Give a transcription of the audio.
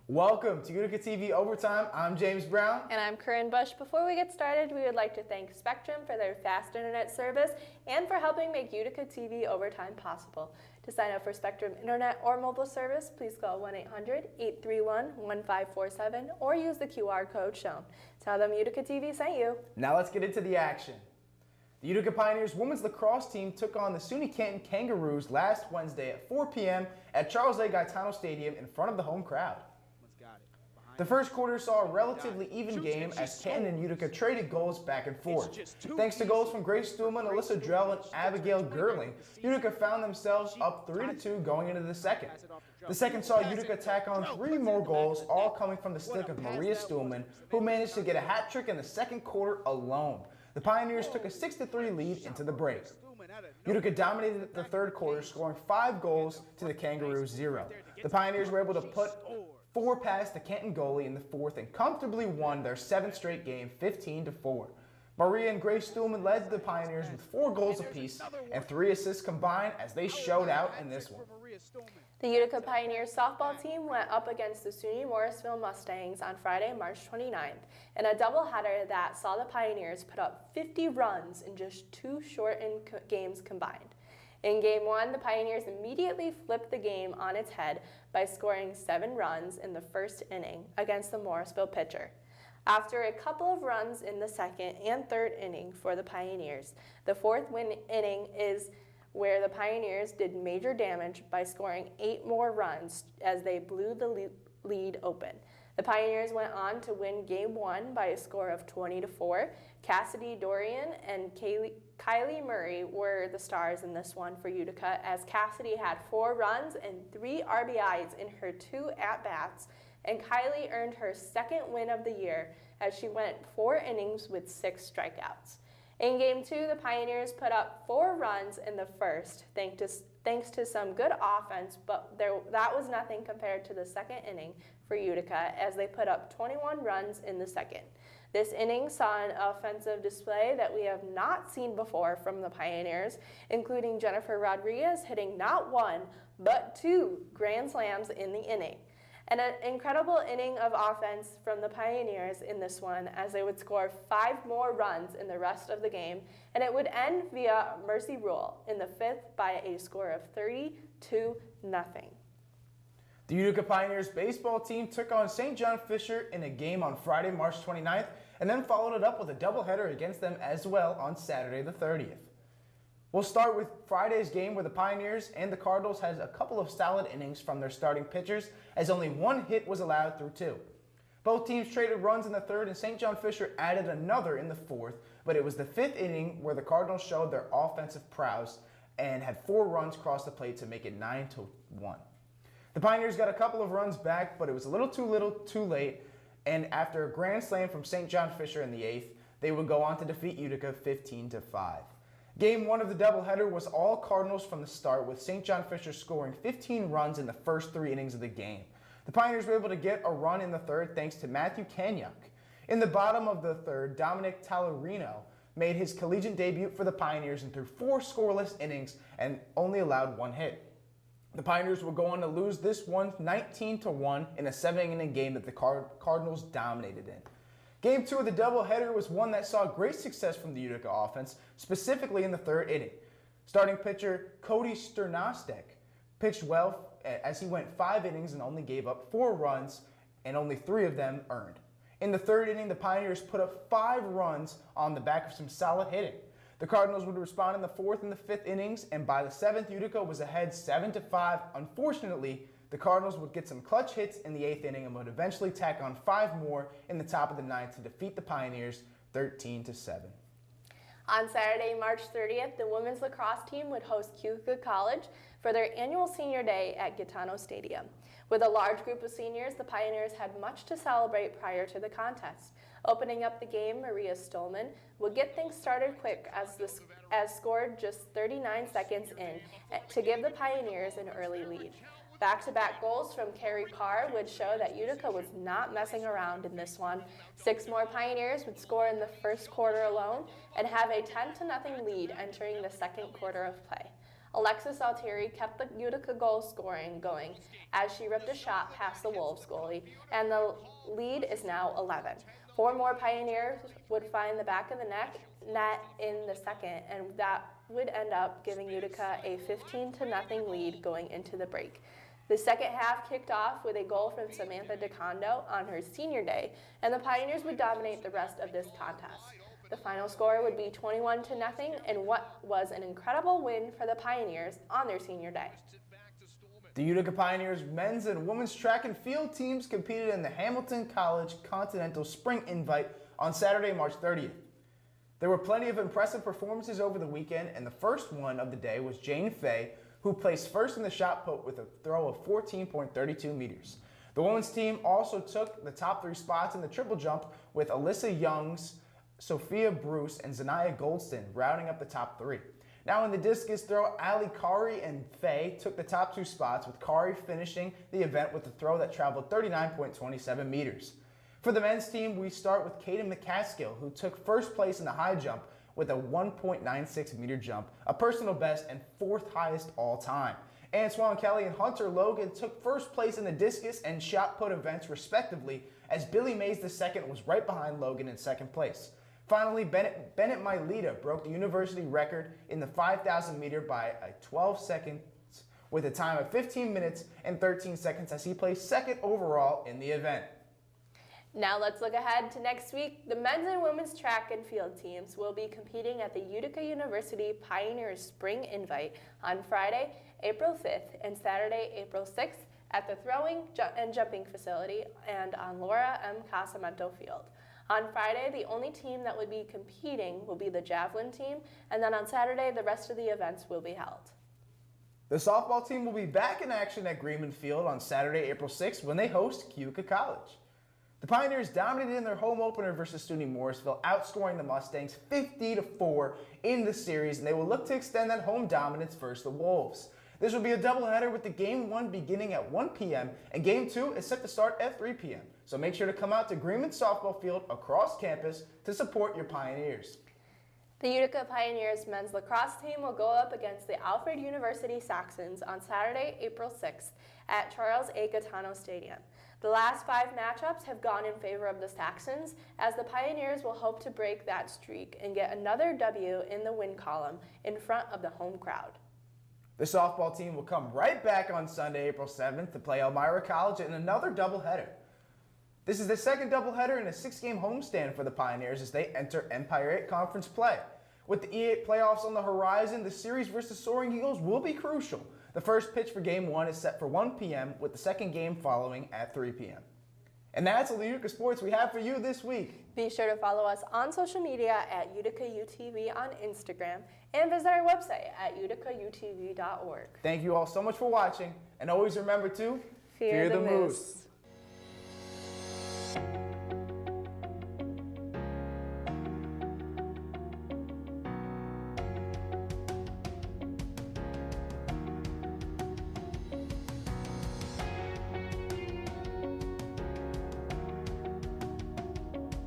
Welcome to UticaTV Overtime. I'm James Brown. And I'm Corinne Bush. Before we get started, we would like to thank Spectrum for their fast internet service and for helping make UticaTV Overtime possible. To sign up for Spectrum internet or mobile service, please call 1-800-831-1547 or use the QR code shown. Tell them UticaTV sent you. Now let's get into the action. The Utica Pioneers women's lacrosse team took on the SUNY Canton Kangaroos last Wednesday at 4 p.m. at Charles A. Gaetano Stadium in front of the home crowd. The first quarter saw a relatively even game as Canton and Utica traded goals back and forth. Thanks to goals from Grace Stuhlman, Alyssa Drell, and Abigail Gerling, Utica found themselves up 3-2 going into the second. The second saw Utica tack on 3 more goals, all coming from the stick of Maria Stuhlman, who managed to get a hat trick in the second quarter alone. The Pioneers took a 6-3 lead into the break. Utica dominated the third quarter, scoring 5 goals to the Kangaroos 0. The Pioneers were able to put 4 past the Canton goalie in the fourth and comfortably won their 7th straight game 15-4. Maria and Grace Stuhlman led the Pioneers with 4 goals apiece and 3 assists combined as they showed out in this one. The Utica Pioneers softball team went up against the SUNY Morrisville Mustangs on Friday, March 29th, in a doubleheader that saw the Pioneers put up 50 runs in just 2 shortened games combined. In Game 1, the Pioneers immediately flipped the game on its head by scoring 7 runs in the first inning against the Morrisville pitcher. After a couple of runs in the second and third inning for the Pioneers, the fourth inning is where the Pioneers did major damage by scoring 8 more runs as they blew the lead open. The Pioneers went on to win Game 1 by a score of 20-4. Cassidy Dorian and Kylie Murray were the stars in this one for Utica, as Cassidy had 4 runs and 3 RBIs in her 2 at-bats, and Kylie earned her 2nd win of the year as she went 4 innings with 6 strikeouts. In Game 2, the Pioneers put up 4 runs in the first, thanks to some good offense, but that was nothing compared to the second inning for Utica, as they put up 21 runs in the second. This inning saw an offensive display that we have not seen before from the Pioneers, including Jennifer Rodriguez hitting not 1, but 2 grand slams in the inning. And an incredible inning of offense from the Pioneers in this one, as they would score 5 more runs in the rest of the game, and it would end via mercy rule in the 5th by a score of 3-0. The Utica Pioneers baseball team took on St. John Fisher in a game on Friday, March 29th, and then followed it up with a doubleheader against them as well on Saturday the 30th. We'll start with Friday's game, where the Pioneers and the Cardinals had a couple of solid innings from their starting pitchers, as only 1 hit was allowed through 2. Both teams traded runs in the third, and St. John Fisher added another in the fourth, but it was the 5th inning where the Cardinals showed their offensive prowess and had 4 runs cross the plate to make it 9-1. The Pioneers got a couple of runs back, but it was a little too late, and after a grand slam from St. John Fisher in the 8th, they would go on to defeat Utica 15-5. Game 1 of the doubleheader was all Cardinals from the start, with St. John Fisher scoring 15 runs in the first 3 innings of the game. The Pioneers were able to get a run in the third thanks to Matthew Kanyuk. In the bottom of the third, Dominic Talarino made his collegiate debut for the Pioneers and threw 4 scoreless innings and only allowed 1 hit. The Pioneers will go on to lose this one 19-1 in a 7-inning game that the Cardinals dominated in. Game 2 of the doubleheader was one that saw great success from the Utica offense, specifically in the 3rd inning. Starting pitcher Cody Sternostek pitched well as he went 5 innings and only gave up 4 runs, and only 3 of them earned. In the 3rd inning, the Pioneers put up 5 runs on the back of some solid hitting. The Cardinals would respond in the 4th and the 5th innings, and by the 7th, Utica was ahead 7-5. Unfortunately, the Cardinals would get some clutch hits in the 8th inning and would eventually tack on 5 more in the top of the 9th to defeat the Pioneers 13-7. On Saturday, March 30th, the women's lacrosse team would host Utica College for their annual senior day at Gaetano Stadium. With a large group of seniors, the Pioneers had much to celebrate prior to the contest. Opening up the game, Maria Stuhlman would get things started quick as scored just 39 seconds in to give the Pioneers an early lead. Back-to-back goals from Carrie Carr would show that Utica was not messing around in this one. 6 more Pioneers would score in the first quarter alone and have a 10-0 lead entering the second quarter of play. Alexis Altieri kept the Utica goal scoring going as she ripped a shot past the Wolves goalie, and the lead is now 11. 4 more Pioneers would find the back of the net in the second, and that would end up giving Utica a 15-0 lead going into the break. The second half kicked off with a goal from Samantha DeCondo on her senior day, and the Pioneers would dominate the rest of this contest. The final score would be 21-0 in what was an incredible win for the Pioneers on their senior day. The Utica Pioneers men's and women's track and field teams competed in the Hamilton College Continental Spring Invite on Saturday, March 30th. There were plenty of impressive performances over the weekend, and the first one of the day was Jane Fay, who placed first in the shot put with a throw of 14.32 meters. The women's team also took the top 3 spots in the triple jump with Alyssa Youngs, Sophia Bruce, and Zanaya Goldston rounding up the top 3. Now in the discus throw, Ali Kari and Faye took the top 2 spots, with Kari finishing the event with a throw that traveled 39.27 meters. For the men's team, we start with Caden McCaskill, who took first place in the high jump with a 1.96 meter jump, a personal best and 4th highest all time. Antoine Kelly and Hunter Logan took first place in the discus and shot put events respectively, as Billy Mays II was right behind Logan in second place. Finally, Bennett Mailita broke the university record in the 5,000 meter by 12 seconds with a time of 15 minutes and 13 seconds as he placed second overall in the event. Now let's look ahead to next week. The men's and women's track and field teams will be competing at the Utica University Pioneers Spring Invite on Friday, April 5th and Saturday, April 6th at the throwing and jumping facility and on Laura M. Casamento Field. On Friday, the only team that would be competing will be the javelin team, and then on Saturday, the rest of the events will be held. The softball team will be back in action at Greenman Field on Saturday, April 6th when they host Keokuk College. The Pioneers dominated in their home opener versus SUNY Morrisville, outscoring the Mustangs 50-4 in the series, and they will look to extend that home dominance versus the Wolves. This will be a doubleheader with the Game 1 beginning at 1 p.m. and Game 2 is set to start at 3 p.m. So make sure to come out to Greenman Softball Field across campus to support your Pioneers. The Utica Pioneers men's lacrosse team will go up against the Alfred University Saxons on Saturday, April 6th at Charles A. Gaetano Stadium. The last 5 matchups have gone in favor of the Saxons, as the Pioneers will hope to break that streak and get another W in the win column in front of the home crowd. The softball team will come right back on Sunday, April 7th to play Elmira College in another doubleheader. This is the second doubleheader in a 6-game homestand for the Pioneers as they enter Empire 8 Conference play. With the E8 playoffs on the horizon, the series versus Soaring Eagles will be crucial. The first pitch for Game 1 is set for 1 p.m. with the second game following at 3 p.m. And that's all the Utica sports we have for you this week. Be sure to follow us on social media at UticaUTV on Instagram and visit our website at UticaUTV.org. Thank you all so much for watching, and always remember to Fear the moose.